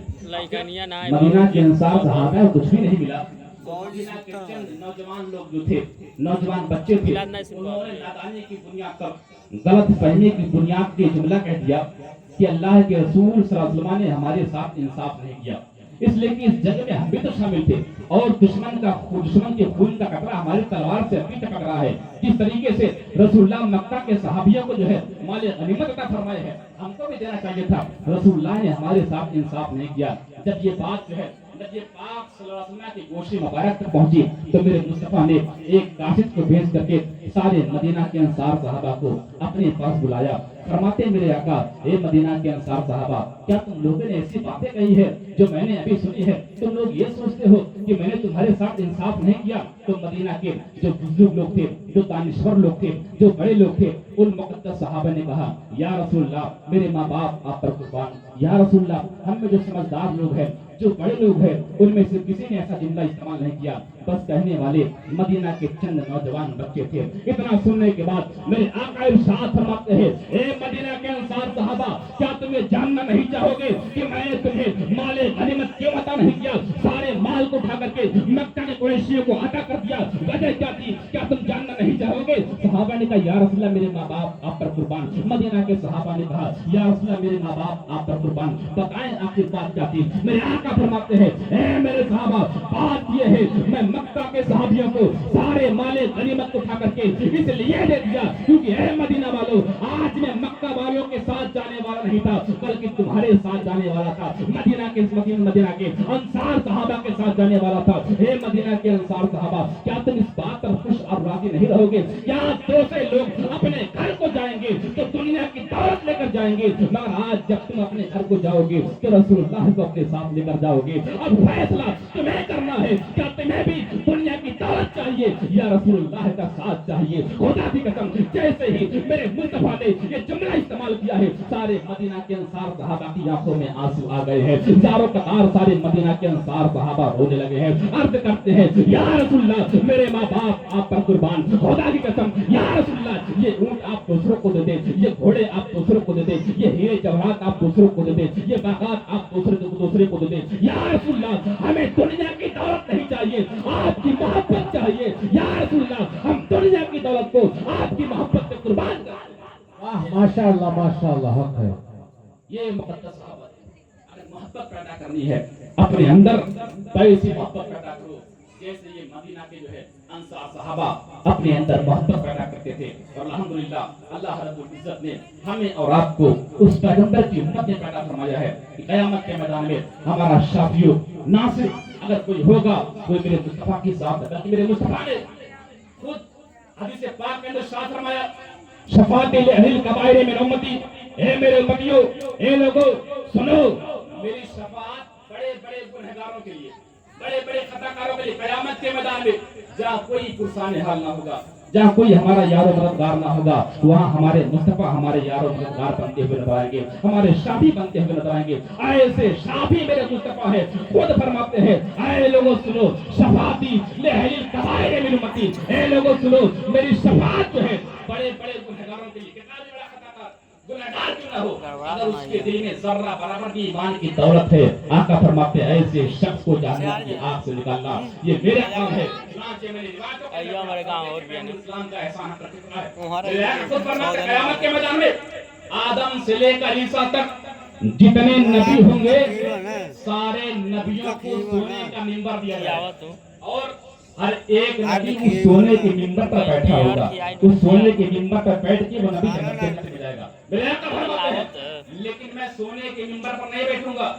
مدینہ کے انصار صحابہ کو کچھ بھی نہیں ملا۔ مدینہ کے چند نوجوان لوگ جو تھے، نوجوان بچے تھے، انہوں نے نادانی کی بنیاد پر، غلط فہمی کی بنیاد پہ جملہ کہہ دیا کہ اللہ کے رسول صلی اللہ علیہ وسلم نے ہمارے ساتھ انصاف نہیں کیا، اس لیے کہ اس جنگ میں ہم بھی تو شامل تھے اور دشمن کے خون کا قطرہ ہماری تلوار سے ابھی ٹپک رہا ہے۔ جس طریقے سے رسول اللہ مکہ کے صحابیوں کو جو ہے مال غنیمت عطا فرمائے ہیں، ہم کو بھی دینا چاہیے تھا، رسول اللہ نے ہمارے ساتھ انصاف نہیں کیا۔ جب یہ بات جو ہے نبی پاک صلی اللہ علیہ وسلم کی گوش مبارک تک پہنچی تو میرے مصطفیٰ نے ایک قاصد کو بھیج کر کے سارے مدینہ کے انصار صحابہ کو اپنے پاس بلایا، فرماتے میرے آقا، اے مدینہ کے انصار صحابہ، کیا تم لوگوں نے ایسی باتیں کہی ہے جو میں نے ابھی سنی ہے؟ تم لوگ یہ سوچتے ہو کہ میں نے تمہارے ساتھ انصاف نہیں کیا؟ تو مدینہ کے جو بزرگ لوگ تھے، جو دانشور لوگ تھے، جو بڑے لوگ تھے، ان مقدس صحابہ نے کہا، یا رسول اللہ، میرے ماں باپ آپ پر قربان، یا رسول اللہ، ہم میں جو سمجھدار لوگ ہیں، جو بڑے لوگ ہیں، ان میں سے کسی نے ایسا جملہ استعمال نہیں کیا، بس کہنے والے مدینہ کے چند نوجوان بچے تھے۔ اتنا سننے کے بعد میرے آقا ارشاد فرماتے ہیں، اے مدینہ کے انصار صحابہ، کیا تمہیں جاننا نہیں چاہو گے کہ میں نے تمہیں مال غنیمت کیوں عطا نہیں کیا؟ سارے مال کو اٹھا کر کے مکہ کے قریشیوں کو عطا کر دیا، وجہ کیا تھی؟ کیا تم جاننا نہیں چاہو گے؟ صحابہ نے کہا، یا رسول اللہ، میرے ماں باپ آپ پر قربان۔ مدینہ کے صحابہ نے کہا، یا رسول اللہ، میرے ماں باپ آپ پر قربان، بتائیں آخر بات کیا تھی؟ میرے آقا فرماتے ہیں، اے میرے صحابہ، بات یہ ہے، میں مکہ کے صحابیوں کو سارے مال غنیمت کو اٹھا کر کے اس لیے دے دیا کیونکہ اے مدینہ والوں، آج میں مکہ والوں کے ساتھ جانے والا نہیں تھا بلکہ تمہارے ساتھ جانے والا تھا، مدینہ کے انصار صحابہ کے ساتھ جانے والا تھا۔ اے مدینہ کے انصار صحابہ، کیا تم اس بات پر خوش اور راضی نہیں رہو گے؟ کیا دوسرے لوگ اپنے گھر کو جائیں گے تو دنیا کی دولت لے کر جائیں گے، مگر آج جب تم اپنے گھر کو جاؤ گے تو رسول اللہ کو اپنے ساتھ لے کر جاؤ گے۔ اب فیصلہ تمہیں کرنا ہے، کیا تمہیں بھی دنیا کی دولت چاہیے یا رسول اللہ کا ساتھ چاہیے؟ خدا کی قسم، جیسے ہی میرے مصطفیٰ نے یہ جملہ استعمال کیا ہے، سارے مدینہ کے انصار صحابہ کی آنکھوں میں آنسو آ گئے ہیں، زاروں قطار سارے مدینہ کے انصار صحابہ رونے لگے ہیں، عرض کرتے ہیں، یا رسول اللہ، میرے ماں باپ آپ پر قربان، خدا کی قسم، یا رسول اللہ، یہ اونٹ آپ دوسروں کو دے دیں، یہ گھوڑے آپ دوسروں کو دے دیں، یہ ہیرے جواہرات آپ دوسروں کو دے دیں، یہ باغات آپ دوسرے کو دے دیں، یا رسول اللہ، ہمیں دنیا کی دولت نہیں چاہیے، آپ کی محبت چاہیے، یا رسول اللہ، ہم دنیا کی دولت کو آپ کی محبت سے قربان کریں۔ ماشاء اللہ حق ہے۔ یہ مقدس صحابہ اگر محبت پیدا کرنی ہے اپنے اندر ایسی محبت پیدا کرو جیسے یہ مدینہ کے جو ہے انصار صحابہ اپنے اندر محبت پیدا کرتے تھے، اور الحمدللہ اللہ رب العزت نے ہمیں اور آپ کو اس پیغمبر کی امت میں پیدا فرمایا ہے کہ قیامت کے میدان میں ہمارا شافیو ناصر اگر کوئی ہوگا کوئی میرے مصطفیٰ کی ذات ہے، بلکہ میرے مصطفیٰ نے خود حدیث پاک کے اندر ارشاد فرمایا، شفاعت لأہل الکبائر من امتی، اے میرے امتیوں، اے لوگوں سنو، میری شفاعت بڑے بڑے گنہگاروں کے لیے، بڑے بڑے خطاکاروں کے لیے قیامت کے میدان میں، جہاں کوئی پرسان حال نہ ہوگا، جہاں کوئی ہمارا یار و مددگار نہ ہوگا، وہاں ہمارے مصطفیٰ ہمارے یار و مددگار بنتے ہوئے نظر آئیں گے، ہمارے شافی بنتے ہوئے نظر آئیں گے۔ ایسے شافی میرے مصطفیٰ ہے، خود فرماتے ہیں، اے لوگوں سنو، شفاعتی لأہل الکبائر من امتی، اے لوگوں سنو، میری شفاعت جو ہے بڑے بڑے گنہگاروں کے لیے، کتنا بھی بڑا خطاکار گنہگار کیوں نہ ہو، اگر اس کے دل میں ذرہ برابر بھی ایمان کی دولت ہے، آقا فرماتے ہیں ایسے شخص کو جہنم کی آگ سے نکالنا یہ میرا کام ہے۔ اسلام کا احسان پر کتنا ہے، خود فرماتے ہیں قیامت کے میدان میں آدم سے لے کر عیسیٰ تک جتنے نبی ہوں گے سارے نبیوں کو سونے کا منبر دیا جائے گا، اور ہر ایک نبی اس سونے کے منبر پر بیٹھا ہوگا، اس سونے کے منبر پر بیٹھ کے وہ نبی جنت میں جائے گا۔ میرے آقا فرماتے ہیں لیکن میں سونے کے منبر پر نہیں بیٹھوں گا،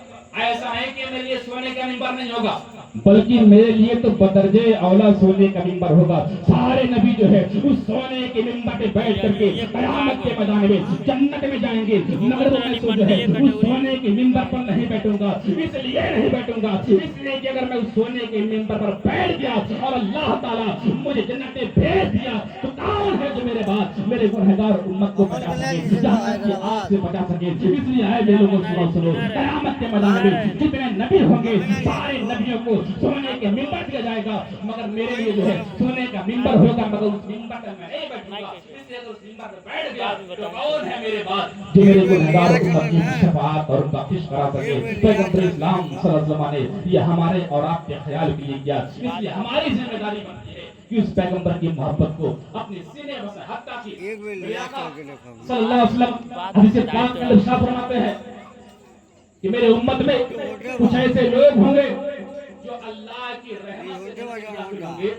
ایسا ہے کہ میرے لیے سونے کا منبر نہیں ہوگا، बल्कि मेरे लिए तो बदरजे औला सोने का मिंबर होगा। सारे नबी जो है उस सोने के मिंबर पे बैठ करके कयामत के मैदान में जन्नत में जाएंगे, मगर मैं जो है उस सोने के मिंबर पर नहीं बैठूंगा। इसलिए नहीं बैठूंगा इसलिए कि अगर मैं उस सोने के मिंबर पर बैठ गया और अल्लाह ताला मुझे जन्नत में भेज दिया तो कौन है जो मेरे बाद मेरे गुनहगार उम्मत को बचा सके, जहन्नम की आग से बचा सके। इसलिए आए मेरे लोगों सुनो, कयामत के मैदान में जितने नबी होंगे सारे नबियों को सोने के मिंबर दिया जाएगा, मगर मेरे लिए जो है सोने का मिंबर होगा, मगर उस मिंबर पर मैं नहीं बैठूंगा। इसलिए तो उस मिंबर पर बैठ गया तो कौन है मेरे बाद जो मेरे गुनहगार उम्मत की शफाअत और बख्शिश करा सके। पैगंबर इस्लाम सल्लल्लाहु अलैहि वसल्लम ने ये हमारे और आपके ख्याल के लिए किया। इसलिए हमारी जिम्मेदारी बनती है कि उस पैगंबर की मोहब्बत को अपने सीने में बसाएं। हत्ता कि सल्लल्लाहु अलैहि वसल्लम हदीस पाक में इरशाद फरमाते हैं कि मेरे उम्मत में कुछ ऐसे लोग होंगे जो अल्लाह की रहमत से दाखिल होंगे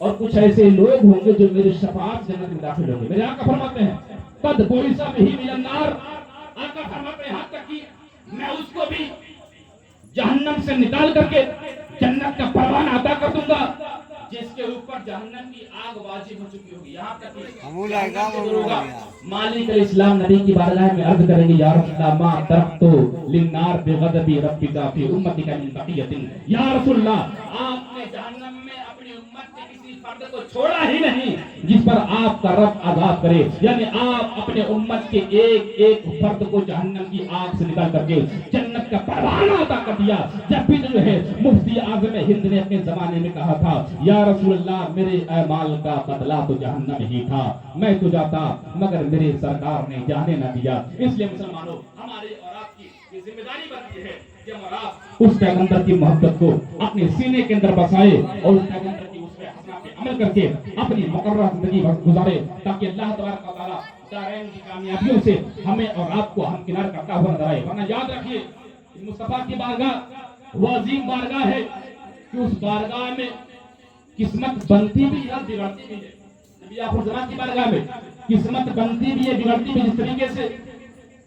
और कुछ ऐसे लोग होंगे जो मेरी शफाअत से जन्नत में दाखिल होंगे। मेरे आका फरमाते हैं कद बोइसा बिही मिनन नार, आका फरमाते हैं हद तक कि मैं उसको भी जहन्नम से निकाल करके जन्नत का परवाना अता कर दूंगा जिसके ऊपर जहन्नम की आग वाजिब हो चुकी होगी। यहाँ तक कि मालिक इस्लाम नबी की बारगाह में अर्ज करेंगे या रसूलल्लाह मा तरक्तु लिन्नार बिगदबी रब्बिका फी उम्मतिका मिन बकियतिन। या रसूलल्लाह आपने जहन्नम में अपनी उम्मत के किसी फर्द को छोड़ा ही नहीं जिस पर आपका रब अज़ाब करे, यानी आप अपने उम्मत के एक एक फर्द को जहन्नम की आग से निकाल करके जन्नत का परवाना अता कर दिया। जब भी जो है मुफ्ती आज़म हिंद ने अपने जमाने में कहा था या रसूलल्लाह मेरे अमाल का बदला तो जहन्नम ही था, मैं तो जाता मगर मेरे सरकार ने जाने न दिया। इसलिए मुसलमानों हमारे और आपकी ये जिम्मेदारी बनती है कि हम और आप उस पैगंबर की मोहब्बत को अपने सीने के अंदर बसाए और उस पैगंबर की उस पे हसना पे अमल करके अपनी मुकर्रर जिंदगी गुजारे ताकि अल्लाह तबारक व तआला दारैन की कामयाबियों से हमें और आपको हमकिनार करता हुआ नजर आए। वरना याद रखिए मुस्तफा की बारगाह वो अजीम बारगाह है कि उस बारगाह में किस्मत बनती भी है बिगड़ती भी है। नबी आखिर ज़मान की बारगाह में किस्मत बनती भी है बिगड़ती भी। जिस तरीके से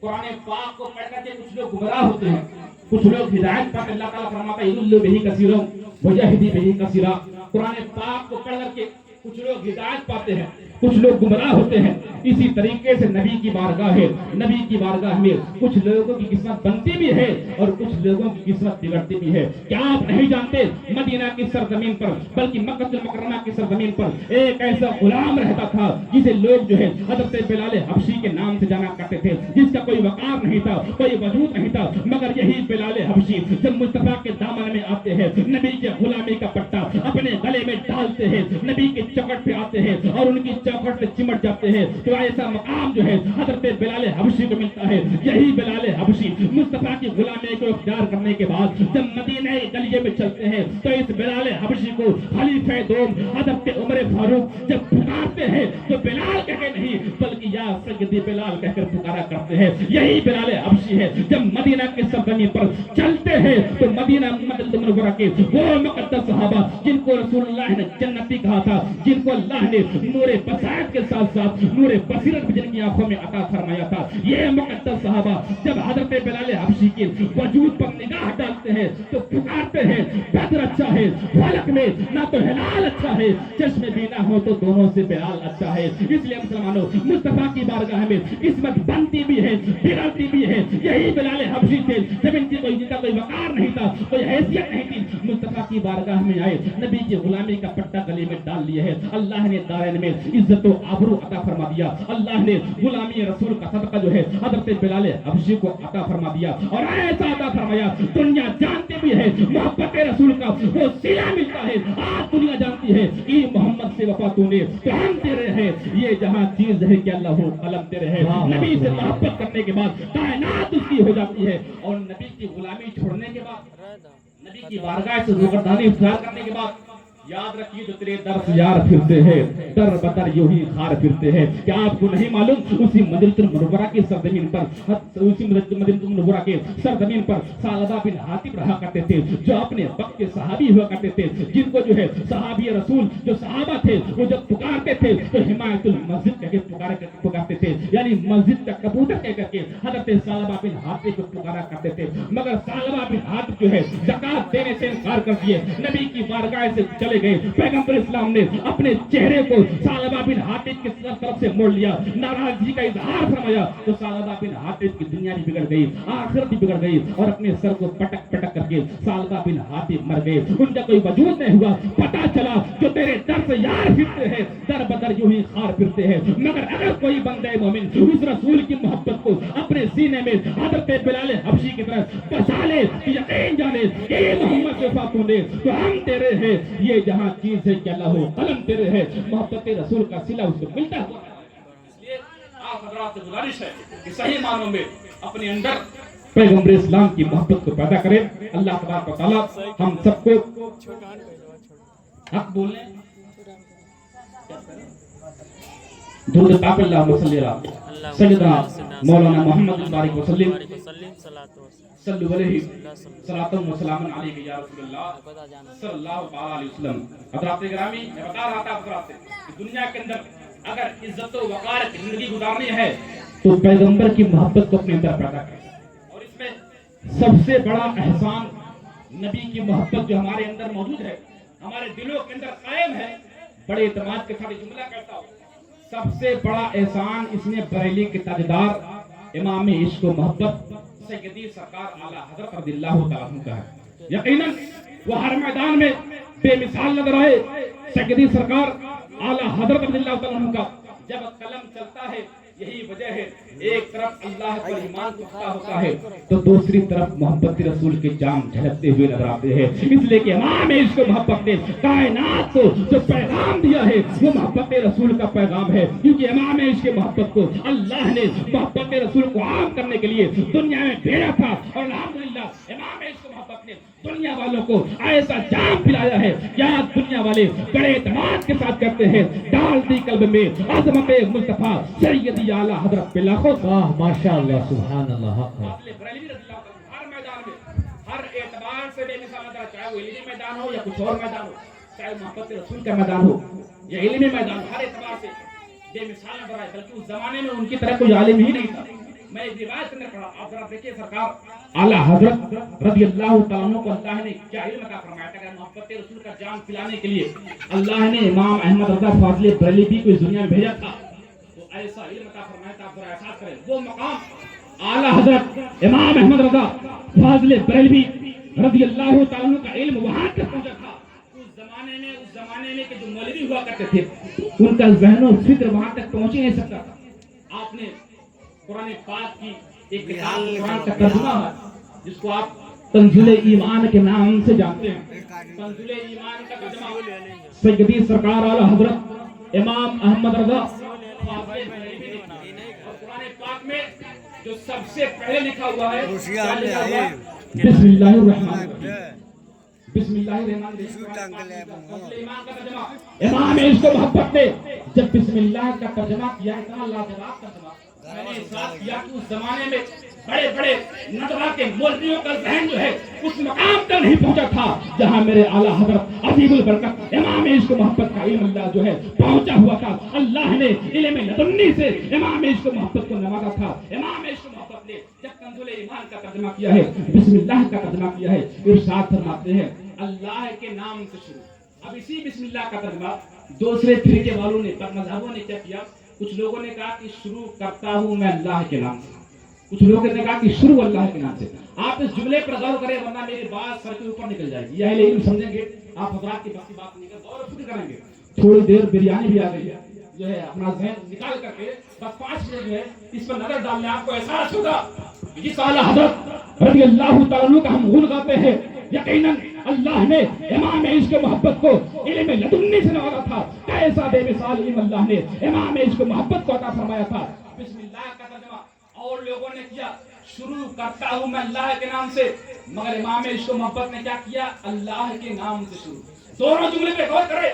कुरान पाक को पढ़ करके कुछ लोग गुमराह होते हैं, कुछ लोग हिदायत पाकर अल्लाह ताला फरमाता है युल्लु बिही कसीरन वजहदी बिही कसीरा। कुरान पाक को पढ़ करके कुछ लोग हिदायत पाते हैं, कुछ लोग गुमराह होते हैं। इसी तरीके से नबी की बारगाह है, नबी की बारगाह में कुछ लोगों की किस्मत बनती भी है और कुछ लोगों की किस्मत बिगड़ती भी है। क्या आप नहीं जानते मदीना की सरजमीन पर बल्कि मक्का मुकर्रमा की सरजमीन पर एक ऐसा गुलाम रहता था जिसे लोग जो है हज़रत बिलाल हबशी के नाम से जाना करते थे, जिसका कोई वकार नहीं था, कोई वजूद नहीं था, मगर यही बिलाल हबशी जब मुस्तफा के दामन में आते हैं, नबी के गुलामी का पट्टा अपने गले में डालते हैं, नबी के चौखट पे आते हैं और उनकी चौखट पे चिमट जाते हैं, तो ऐसा मकाम जो है हज़रत बिलाल हबशी को मिलता है। यही बिलाल हबशी मुस्तफा की गुलामी को इख्तियार करने के बाद जब मदीना गलिये में चलते हैं तो इस बिलाल हबशी को खलीफे दोम हज़रत उमर फारूक जब पुकारते हैं तो बिलाल कह के नहीं बल्कि या सय्यदी बिलाल कहकर पुकारा करते हैं। यही बिलाल हबशी है। जब मदीना के सरजमीन पर चलते हैं तो मदीना मदीना मुनव्वरा के वो मुक़द्दस सहाबा जिनको रसूलुल्लाह ने जन्नती कहा था, जिनको अल्लाह ने नूरे बसारत के साथ साथ नूरे बसीरत भी जिनकी आंखों में अता फरमाया था, ये मुक़द्दस सहाबा जब हज़रत बिलाल हबशी के वजूद पर निगाह डालते हैं तो पुकारते हैं बद्र अच्छा है, फलक में ना तो हिलाल अच्छा है, चश्मे भी ना हो तो दोनों से बिलाल अच्छा है। इसलिए मुसलमानों मुस्तफा की बारगाह में किस्मत बनती भी है बिगड़ती भी है। यही बिलाल हबशी थे जब इनकी कोई वकार नहीं था, कोई हैसियत नहीं थी, मुस्तफा की बारगाह में आए, नबी की गुलामी का पट्टा गले में डाल लिया है। अल्लाह ने दारैन में इज्जत और आबरू अता फरमा दिया। अल्लाह ने गुलामी रसूल का सदका जो है हज़रत बिलाल हबशी को अता फरमा दिया और ऐसा अता फरमाया दुनिया जानती भी है मोहब्बत रसूल का वो सिला मिलता है। आज दुनिया जानती है कि मोहम्मद से वफा तूने तो हम तेरे हैं, ये जहां चीज है कि अल्लाह अलम तेरे है। नबी से मोहब्बत करने के बाद कायनात उसकी हो जाती है और नबी की गुलामी छोड़ने के बाद, नबी की बारगाह से रोगरदानी इख्तियार करने के बाद याद रखिए जो तेरे दर से यार फिरते हैं दर बदर यूं ही खार फिरते हैं। क्या आपको नहीं मालूम उसी मदीनतुल मुनव्वरा की सरजमीन पर उसी मदीनतुल मुनव्वरा के सरजमीन पर सालबा बिन हातिब रहा करते थे जो अपने वक्त के सहाबी हुआ करते थे, जिनको जो है सहाबी रसूल जो सहाबा थे वो जब पुकारते थे तो हिमायतुल मस्जिद कह के पुकारते थे, यानी मस्जिद का कबूतर कह करके हजरत सालबा बिन हातिब को पुकारा करते थे। मगर सालबा बिन हातिब जो है ज़कात देने से इनकार कर दिए, नबी की बारगाह से चले गए। पैगंबर इस्लाम ने अपने चेहरे को सालबा बिन हातिब की तरफ से मोड़ लिया, नाराजगी का इजहार फरमाया तो सालबा बिन हातिब की दुनिया भी बिगड़ गई, आखिरत भी बिगड़ गई और अपने सर को पटक पटक करके सालबा बिन हातिब मर गए। उनका कोई वजूद नहीं हुआ। पता चला जो तेरे दर से यार फिरते हैं दर बदर यूं ही खार फिरते हैं। मगर अगर कोई बंदे मोमिन उस रसूल की मोहब्बत को अपने सीने में हजरत बिलाल हबशी की तरह बसा ले, यकीन जाने कि मोहम्मद के फातों ने तो हम तेरे हैं, ये जहां चीज है कि अल्लाह कलम तेरे है, मोहब्बत रसूल का सिला उसको मिलता हुआ। इसलिए आप हजरात से गुजारिश है कि सही मानों में अपने अंदर पैगंबर इस्लाम की मोहब्बत को पैदा करें। अल्लाह तबारक व तआला हम सबको हक बोलने दुरूद पाक अल्लाहुम्मा सल्ली अला सय्यिदना मौलाना मुहम्मद बारिक वसल्लम सल्लु अलैहि सलातुम व सलामुन अलैहि या रसूलल्लाह सल्लल्लाहु अलैहि वसल्लम। हज़रात गिरामी, मैं बता रहा था आपको कि दुनिया के अंदर अगर इज्जत व वक़ार की जिंदगी गुजारनी है तो पैगंबर की मोहब्बत को अपने अंदर पैदा करें। और इसमें सबसे बड़ा एहसान नबी की मोहब्बत जो हमारे अंदर मौजूद है, हमारे दिलों के अंदर कायम है। बड़े इत्मीनान के साथ जुमला कहता हूँ, सबसे बड़ा एहसान इसमें बरेली के ताजदार इमाम इश्क व मोहब्बत सैयदी सरकार आला हजरत रज़ियल्लाहु तआला अन्हु का है। यकीनन वो हर मैदान में बेमिसाल नजर आए। सैयदी सरकार आला हजरत रज़ियल्लाहु तआला अन्हु का जब कलम चलता है यही वजह है, एक तरफ अल्लाह पर ईमान पुख्ता होता है तो दूसरी तरफ मोहब्बत रसूल के जाम झलकते हुए नजर आते हैं। इसलिए कि इमाम इश्क मोहब्बत ने कायनात को जो पैगाम दिया है वो मोहब्बत रसूल का पैगाम है, क्योंकि इमाम इश्क मोहब्बत को अल्लाह ने मोहब्बत रसूल को आम करने के लिए दुनिया में भेजा था। और अल्हम्दुलिल्लाह इमाम इश्क मोहब्बत ने दुनिया वालों को ऐसा जाम पिलाया है क्या दुनिया वाले बड़े एतमाद के साथ करते हैं, डाल दी कल्ब में अज़मत मुस्तफा सैयदी आला हजरत पे लाखों वाह माशाअल्लाह सुभान अल्लाह। हर मैदान में हर एतबार से बेमिसाल नजर, चाहे वो इल्मी मैदान हो या कुछ और मैदान हो, चाहे मोहब्बत रसूल का मैदान हो या इल्मी मैदान, हर एतबार से बेमिसाल नजर आए। बल्कि उस जमाने में उनकी तरह कोई आलिम ही नहीं था। मैं एक रिवायत में पढ़ा, आप जरा देखिए सरकार आला हजरत रज़ियल्लाहु तआला अन्हु को अल्लाह ने क्या इल्म अता फरमाया था। अगर मोहब्बत रसूल का जाम पिलाने के लिए अल्लाह ने इमाम अहमद रज़ा फाज़िल बरेलवी को इस दुनिया में भेजा था तो ऐसा इल्म अता फरमाया था। आप जरा एहसास करें, वो मकाम आला हजरत इमाम अहमद रज़ा फाज़िल बरेलवी रज़ियल्लाहु तआला अन्हु का इल्म वहां तक पहुंचा था। उस जमाने में के जो मौलवी हुआ करते थे उनका ज़हन और फिक्र वहां तक पहुंच ही नहीं सकता था। आपने कुरान पाक की एक किताब कुरान का तर्जुमा है जिसको आप तंज़ील ईमान के नाम से जानते हैं। तंज़ील ईमान का तर्जुमा सैयदी सरकार आला हजरत इमाम अहमद रज़ा फाज़िल बरेलवी ने, और कुरान पाक में जो सबसे पहले लिखा हुआ है बिस्मिल्लाहिर रहमानिर रहीम, इमाम इश्क मोहब्बत ने जब बिस्मिल्लाह का तर्जुमा किया, इतना लाजवाब तर्जुमा मैंने इहसास किया कि उस जमाने में बड़े बड़े नजरा के मौलवियों का ज़हन जो है उस मकाम तक नहीं पहुंचा था जहां मेरे आला हजरत अजीबुल बरकत इमाम इश्क मोहब्बत का इल्म अल्लाह जो है पहुंचा हुआ था। अल्लाह ने इल्म लदुन्नी से इमाम इश्क मोहब्बत को नवाजा था। इमाम इश्क मोहब्बत ने जब कंज़ुल ईमान का तर्जुमा किया है, बिस्मिल्लाह का तर्जुमा किया है, इरशाद फरमाते हैं अल्लाह के नाम से शुरू। अब इसी बिस्मिल्लाह का तर्जुमा दूसरे फिरके वालों ने मज़हबों ने क्या किया, कुछ लोगों ने कहा कि शुरू करता हूं मैं अल्लाह के नाम से, कुछ लोगों ने कहा कि शुरू अल्लाह के नाम से। आप इस जुमले पर गौर करें वरना मेरी बात सर के ऊपर निकल जाएगी। यह इल्म समझेंगे आप हजरात की बाकी बात निकल गौर फिक्र करेंगे। थोड़ी देर बिरयानी भी आ गई है जो है अपना ज़हन निकाल करके बस 5 मिनट जो है इस पर नजर डालने आपको एहसास होगा जिस आला हजरत रज़ियल्लाहु तआला अन्हु का हम गुण गाते हैं। यकीनन अल्लाह ने इमाम इश्क मोहब्बत को इल्म लदुन्नी से नवाजा था। कैसा बेमिसाल इल्म अल्लाह ने इमाम इश्क मोहब्बत को अता फरमाया था। बिस्मिल्लाह का तर्जुमा और लोगों ने किया शुरू करता हूं मैं अल्लाह के नाम से, मगर इमाम इश्क मोहब्बत ने क्या किया, अल्लाह के नाम से शुरू। दोनों जुमले पे गौर करें।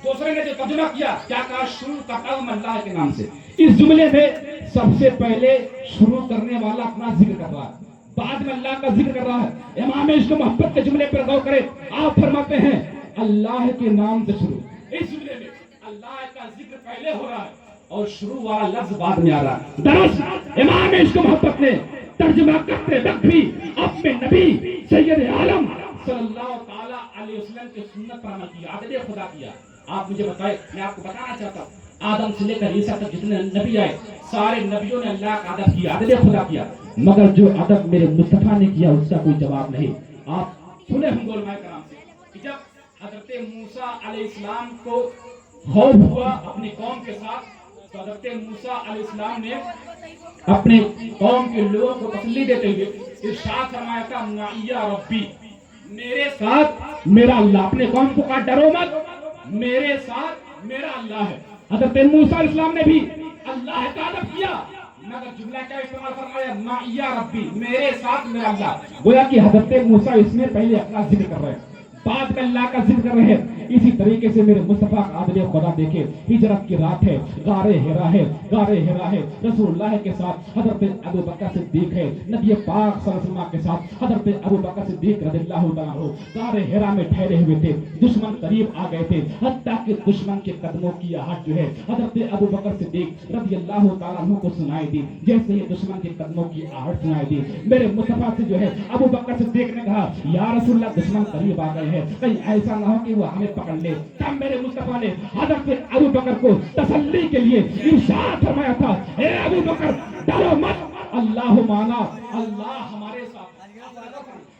दूसरे ने जो तर्जुमा किया, क्या कहा? शुरू का कलम अल्लाह के नाम से। इस जुमले में सबसे पहले शुरू करने वाला अपना जिक्र कर रहा है, बाद में अल्लाह का जिक्र कर रहा है। इमाम इश्क मोहब्बत के जुमले पर गौर करें। आप फरमाते हैं अल्लाह के नाम से शुरू। इस जुमले में अल्लाह का जिक्र पहले हो रहा है और शुरू वाला लफ्ज बाद में आ रहा है। दरअसल इमाम इश्क मोहब्बत ने तर्जुमा करते वक्त भी अपने नबी सैयद आलम सल्लल्लाहु ताला अलैहि वसल्लम की सुन्नत पर अमल किया, आदब खुदा किया। आप मुझे बताएं, मैं आपको बताना चाहता हूँ, आदम से लेकर ईसा तक जितने नबी आए, सारे नबियों ने अल्लाह का अदब किया, आदब खुदा किया, मगर जो अदब मेरे मुस्तफा ने किया उसका कोई जवाब नहीं। आप सुने हम गोलमाए कराम से कि जब हजरत मूसा अलैहिस्सलाम को खौफ हुआ अपनी कौम के साथ, तो हजरत मूसा अलैहिस्सलाम ने अपने कौम के लोगों को तसल्ली देते हुए इरशाद फरमाया था, माइया रब्बी, मेरे साथ मेरा अल्लाह। अपने कौम को कहा डरो मत, मेरे साथ मेरा अल्लाह है। हजरत मूसा अलैहिस्सलाम ने भी अल्लाह का अदब किया, मगर जुमला क्या इस्तेमाल फरमाया? माइया रब्बी, मेरे साथ मेरा अल्लाह। गोया कि हजरत मूसा इसमें पहले अपना जिक्र कर रहे हैं, बाद में अल्लाह का जिक्र कर रहे हैं। इसी तरीके से मेरे मुस्तफा का आदब खुदा देखे, हिजरत की रात है, गारे हिरा है, गारे हिरा है, रसूलुल्लाह के साथ हजरत अबू बकर सिद्दीक है, नबी पाक सल्लल्लाहु अलैहि वसल्लम के साथ हजरत अबू बकर सिद्दीक रज़ियल्लाहु ताला अन्हु गारे हिरा में ठहरे हुए थे। दुश्मन करीब आ गए थे, हत्ता कि दुश्मन के कदमों की आहट जो है हजरत अबू बकर सिद्दीक रज़ियल्लाहु ताला अन्हु को सुनाई दी। जैसे ही दुश्मन के कदमों की आहट सुनाई दी, मेरे मुस्तफा से जो है अबू बकर सिद्दीक ने कहा, या रसूलल्लाह, दुश्मन करीब आ गए हैं, कहीं ऐसा ना हो कि वो हमें पकड़ ले। तब मेरे मुस्तफा ने हजरत अबू बकर को तसल्ली के लिए इरशाद फरमाया था, ए अबू बकर, डरो मत, अल्लाह माना, अल्लाह हमारे साथ।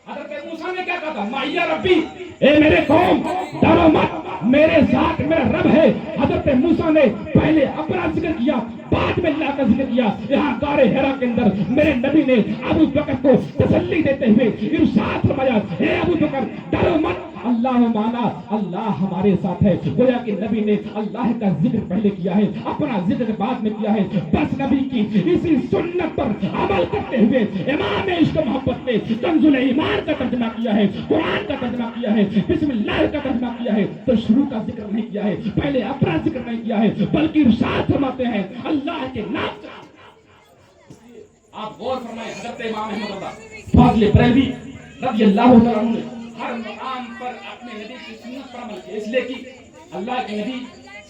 हजरत मूसा ने क्या कहा था? माइया रब्बी, ए मेरे कौम, डरो मत, मेरे साथ मेरा रब है। हजरत मूसा ने पहले अपना जिक्र किया, बाद में अल्लाह का जिक्र किया। यहाँ गारे हिरा के अंदर मेरे नबी ने अबू बकर को तसल्ली देते हुए इरशाद फरमाया, ए अबू बकर, डरो मत, अल्लाह माना, अल्लाह हमारे साथ है। गोया कि नबी ने अल्लाह का जिक्र पहले किया है, अपना जिक्र बाद में किया है। बस नबी की इसी सुन्नत पर अमल करते हुए इमाम इश्क मोहब्बत ने कंजुल ईमान का तर्जुमा किया है, कुरान का तर्जुमा किया है, बिस्मिल्लाह का तर्जुमा किया है। तो शुरू का जिक्र नहीं किया है, पहले अपना जिक्र नहीं किया है, बल्कि इरशाद फरमाते हैं अल्लाह के नाम से। आप गौर फरमाएं, हजरत इमाम अहमद फाज़िल बरेलवी रज़ियल्लाहु ताला अन्हु ने हर मकाम पर अपने नबी की सुन्नत पर अमल किया, इसलिए कि अल्लाह के नबी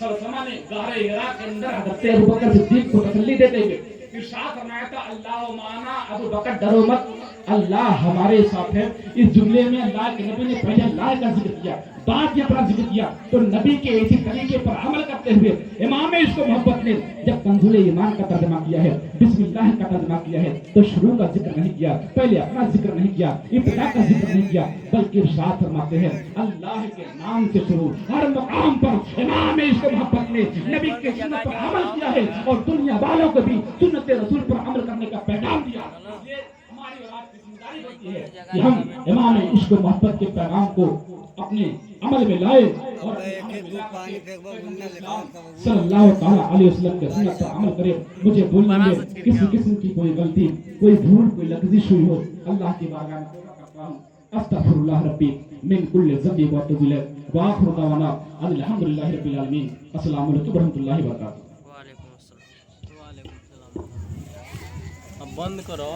सल्लल्लाहु अलैहि वसल्लम ने गारे हिरा के अंदर हजरत अबू बकर सिद्दीक को तसल्ली देते हुए इरशाद फरमाया था, अल्लाह माना, अबू बकर डरो मत, अल्लाह हमारे साथ है। इस जुमले में अल्लाह के नबी ने पहले अल्लाह का जिक्र किया, बाद में अपना जिक्र किया। तो नबी के इसी तरीके पर अमल करते हुए इमाम इश्क मोहब्बत ने जब कंजुल ईमान का तर्जुमा किया है, बिस्मिल्लाह का तर्जुमा किया है, तो शुरू का जिक्र नहीं किया, पहले अपना जिक्र नहीं किया, इब्तिदा का जिक्र नहीं किया, बल्कि इरशाद फरमाते हैं अल्लाह के नाम से शुरू। हर मकाम पर इमाम इश्क मोहब्बत ने नबी के सुन्नत पर अमल किया है और दुनिया वालों को भी सुन्नत रसूल पर अमल करने का पैगाम दिया। ये हमारी और आपकी जिम्मेदारी बनती है कि हम इमाम इश्क मोहब्बत के पैगाम को अपने अमल में लाए और सल्लल्लाहु ताला अलैहि वसल्लम के सुन्नत पर अमल करें। मुझे बोलने में किसी किस्म की कोई गलती, कोई भूल, कोई लग़ज़िश हुई हो, अल्लाह की बारगाह में तौबा करता हूं। अस्तगफिरुल्लाह रब्बी मिन कुल्लि ज़ंबि व अतूबु इलैह व आखिरु दअवाना अल्हम्दुलिल्लाहि रब्बिल आलमीन। अस्सलामु अलैकुम व रहमतुल्लाहि व बरकातहू। वालेकुम अस्सलाम। अब बंद करो।